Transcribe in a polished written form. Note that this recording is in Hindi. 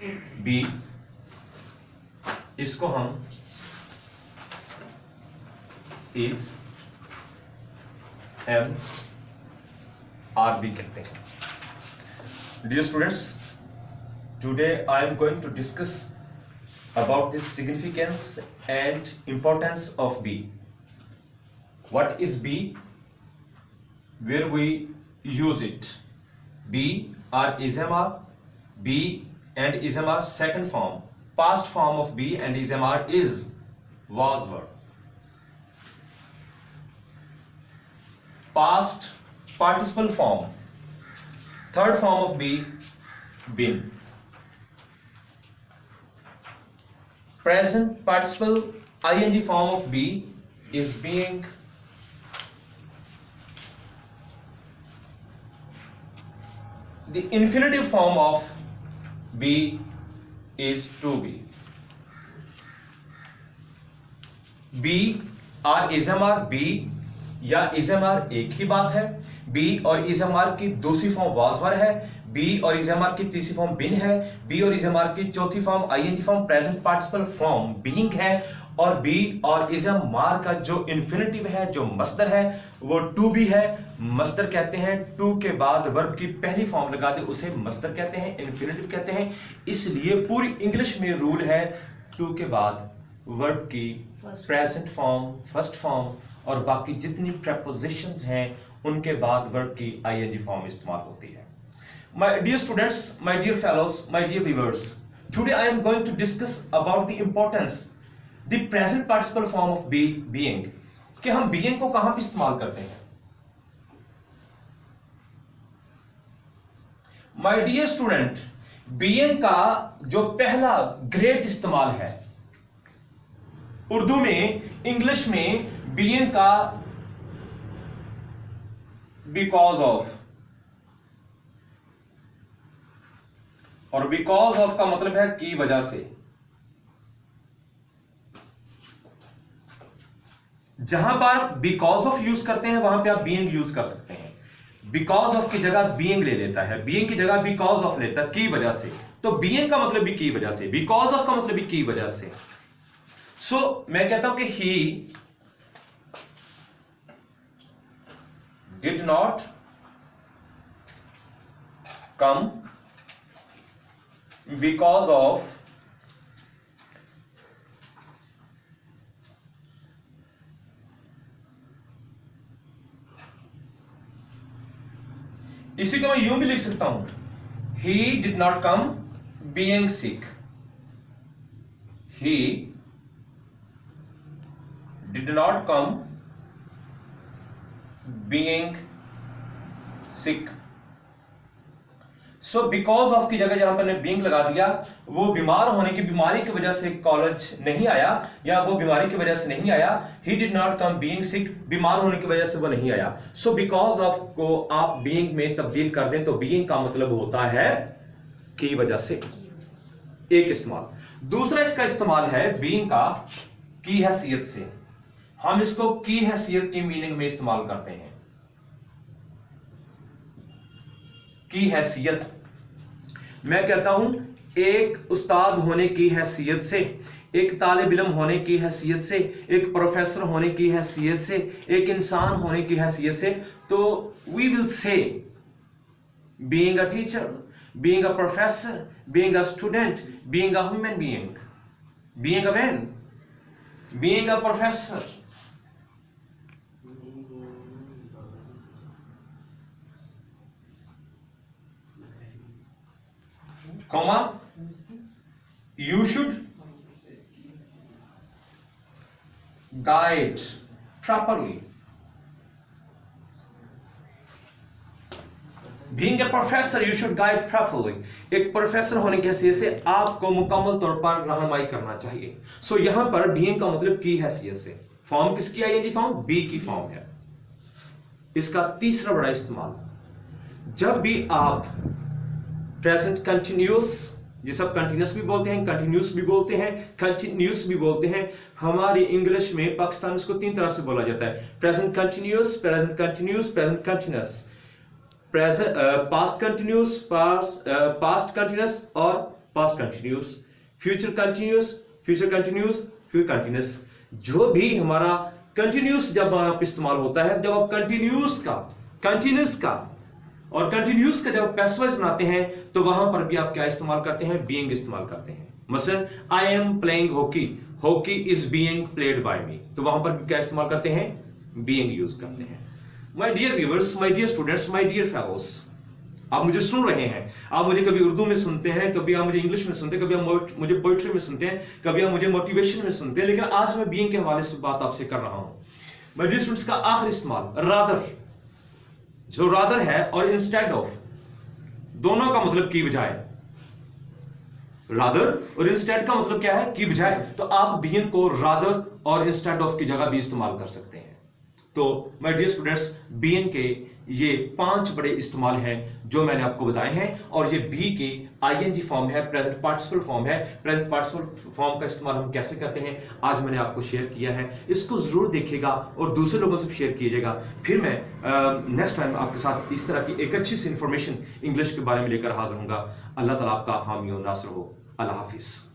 बी, इसको हम इज, एम, आर बी कहते हैं। Dear students, today I am going to discuss about the significance and importance of B. What is B? Where we use it? B or ismr. B and ismr second form. Past form of B and ismr is, was, were. Past participle form. Third form of B, been. Present participle ing form of B is being. The infinitive form of B is to be. B और ismr, B या ismr एक ही बात है। B और ismr की दूसरी फॉर्म was were है। B और ismr की तीसरी फॉर्म been है। B और ismr की चौथी form ing form present participle form being है। और B और ismr का जो इन्फिनेटिव है, जो मस्दर है, वो to be है। मस्दर कहते हैं to के बाद वर्ब की पहली फॉर्म लगा दे उसे मस्दर कहते हैं, इन्फिनेटिव कहते हैं। इसलिए पूरी इंग्लिश में रूल है to के बाद वर्ब की प्रेजेंट फॉर्म, फर्स्ट फॉर्म और बाकी जितनी प्रेपोजिशंस हैं उनके बाद वर्ब की ing फॉर्म इस्तेमाल होती है। My dear students, my dear fellows, my dear viewers, today I am going to discuss about the importance, the present participle form of be, being, कि हम being को कहां पे इस्तेमाल करते हैं। My dear student, being का जो पहला ग्रेट इस्तेमाल है उर्दू में, इंग्लिश में being का because of, और बिकॉज ऑफ का मतलब है की वजह से। जहां पर बिकॉज ऑफ यूज करते हैं वहां पे आप बीइंग यूज कर सकते हैं। बिकॉज ऑफ की जगह बीइंग ले लेता है, बीइंग की जगह बिकॉज ऑफ लेता है की वजह से। तो बीइंग का मतलब भी की वजह से, बिकॉज ऑफ का मतलब भी की वजह से। सो मैं कहता हूं कि ही did not come because of इसी को मैं यूं भी लिख सकता हूं, he did not come being sick. He did not come being sick. So because of की जगह जहां पर बीइंग लगा दिया, वो बीमार होने की, बीमारी की वजह से कॉलेज नहीं आया, या वो बीमारी की वजह से नहीं आया। He did not come being sick, बीमार होने की वजह से वो नहीं आया। सो बिकॉज ऑफ को आप बीइंग में तब्दील कर दें तो बीइंग का मतलब होता है की वजह से। एक इस्तेमाल। दूसरा इसका इस्तेमाल है बीइंग का की हैसियत से। हम इसको की हैसियत की मीनिंग में इस्तेमाल करते हैं। की हैसियत, मैं कहता हूं एक उस्ताद होने की हैसियत से, एक तालिब इल्म होने की हैसियत से, एक प्रोफेसर होने की हैसियत से, एक इंसान होने की हैसियत से, तो we will say being a teacher, being a professor, being a student, being a human being, being a man, being a professor. comma, you should guide properly. Being a professor, you should guide properly. एक प्रोफेसर होने की हैसियत से आपको मुकम्मल तौर पर रहनुमाई करना चाहिए। सो यहां पर being का मतलब की हैसियत से। फॉर्म किसकी आई है? फॉर्म बी की फॉर्म है। इसका तीसरा बड़ा इस्तेमाल, जब भी आप प्रेजेंट कंटिन्यूस, जिसे आप कंटिन्यूस भी बोलते हैं, कंटिन्यूस भी बोलते हैं, कंटिन्यूस भी बोलते हैं। हमारी इंग्लिश में, पाकिस्तान में इसको तीन तरह से बोला जाता है: present continuous, present continuous, present continuous, present past continuous, past continuous और past continuous, future continuous, future continuous, future continuous. जो भी हमारा कंटिन्यूस जब आप इस्तेमाल होता है, जब आप कंटिन्यूस का, कंटिन्यूस का और कंटिन्यूस का जब पैसिव वॉइस बनाते हैं तो वहां पर भी आप क्या इस्तेमाल करते हैं? बीइंग इस्तेमाल करते हैं। मसलन I am playing hockey, hockey is being played by me, तो वहां पर भी क्या इस्तेमाल करते हैं? बीइंग यूज करते हैं। My dear viewers, my dear students, my dear fellows, आप मुझे सुन रहे हैं, आप मुझे कभी उर्दू में सुनते हैं, कभी आप मुझे इंग्लिश में सुनते हैं, कभी आप मुझे पोइट्री में सुनते हैं, कभी आप मुझे मोटिवेशन में सुनते हैं, लेकिन आज मैं बीइंग के हवाले से बात आपसे कर रहा हूं। माय डियर स्टूडेंट्स का आखिरी इस्तेमाल रादर, जो रादर है और इंस्टेड ऑफ, दोनों का मतलब की बजाय। रादर और इंस्टेड का मतलब क्या है? की बजाय। तो आप बीइंग को रादर और इंस्टेड ऑफ की जगह भी इस्तेमाल कर सकते हैं। तो माय डियर स्टूडेंट्स, बीइंग के ये 5 बड़े इस्तेमाल हैं जो मैंने आपको बताए हैं, और ये बी की आईएनजी फॉर्म है, प्रेजेंट पार्टिसिपल फॉर्म है। प्रेजेंट पार्टिसिपल फॉर्म का इस्तेमाल हम कैसे करते हैं आज मैंने आपको शेयर किया है। इसको जरूर देखिएगा और दूसरे लोगों से शेयर कीजिएगा। फिर मैं नेक्स्ट टाइम आपके साथ इस तरह की एक अच्छी सी इंफॉर्मेशन इंग्लिश के बारे में लेकर हाजिर होऊंगा। अल्लाह ताला आपका हामी और नासर हो। अल्लाह हाफिज।